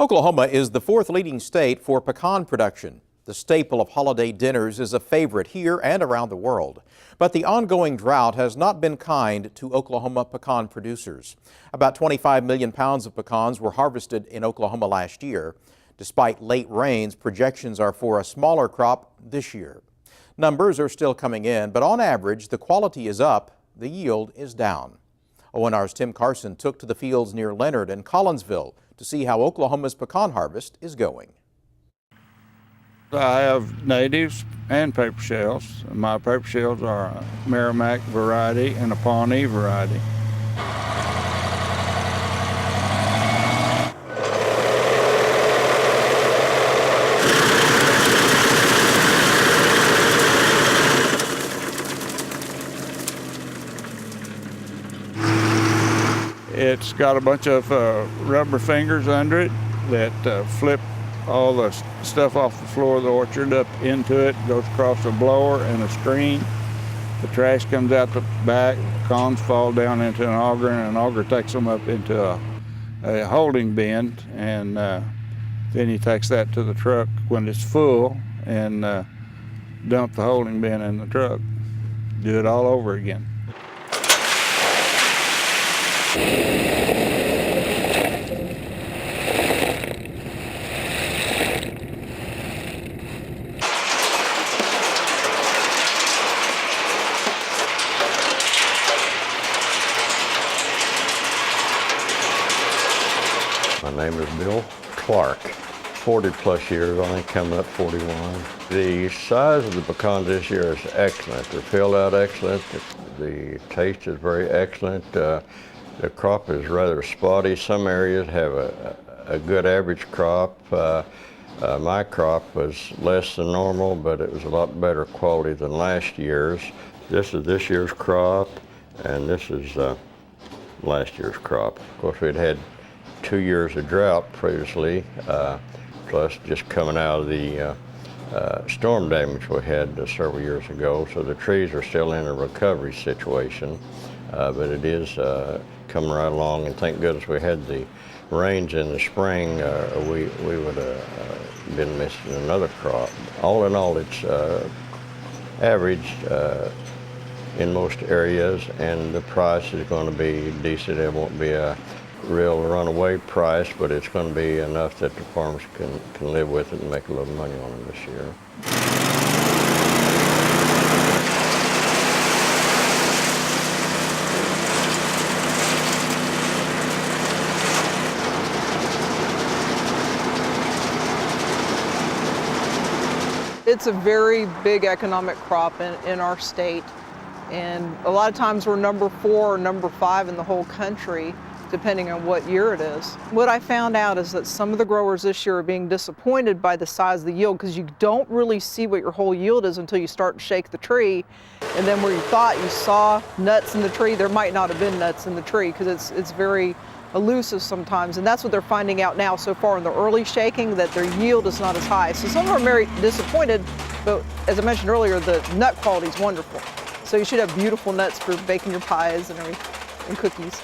Oklahoma is the fourth leading state for pecan production. The staple of holiday dinners is a favorite here and around the world. But the ongoing drought has not been kind to Oklahoma pecan producers. About 25 million pounds of pecans were harvested in Oklahoma last year. Despite late rains, projections are for a smaller crop this year. Numbers are still coming in, but on average, the quality is up, the yield is down. ONR's Tim Carson took to the fields near Leonard and Collinsville to see how Oklahoma's pecan harvest is going. I have natives and paper shells. My paper shells are a Merrimack variety and a Pawnee variety. It's got a bunch of rubber fingers under it that flip all the stuff off the floor of the orchard up into it, goes across a blower and a screen. The trash comes out the back, pecans fall down into an auger, and an auger takes them up into a holding bin, and then he takes that to the truck when it's full and dump the holding bin in the truck. Do it all over again. My name is Bill Clark. 40 plus years, I think coming up 41. The size of the pecans this year is excellent. They're filled out excellent. The taste is very excellent. The crop is rather spotty. Some areas have a good average crop. My crop was less than normal, but it was a lot better quality than last year's. This is this year's crop, and this is last year's crop. Of course, we'd had 2 years of drought previously, plus just coming out of the storm damage we had several years ago. So the trees are still in a recovery situation, but it is coming right along, and thank goodness we had the rains in the spring. We would have been missing another crop. All in all, it's average in most areas, and the price is going to be decent. It won't be a real runaway price, but it's going to be enough that the farmers can live with it and make a little money on it this year. It's a very big economic crop in our state, and a lot of times we're number 4 or number 5 in the whole country, depending on what year it is. What I found out is that some of the growers this year are being disappointed by the size of the yield, because you don't really see what your whole yield is until you start to shake the tree. And then where you thought you saw nuts in the tree, there might not have been nuts in the tree, because it's very elusive sometimes. And that's what they're finding out now so far in the early shaking, that their yield is not as high. So some of them are very disappointed, but as I mentioned earlier, the nut quality is wonderful. So you should have beautiful nuts for baking your pies and cookies.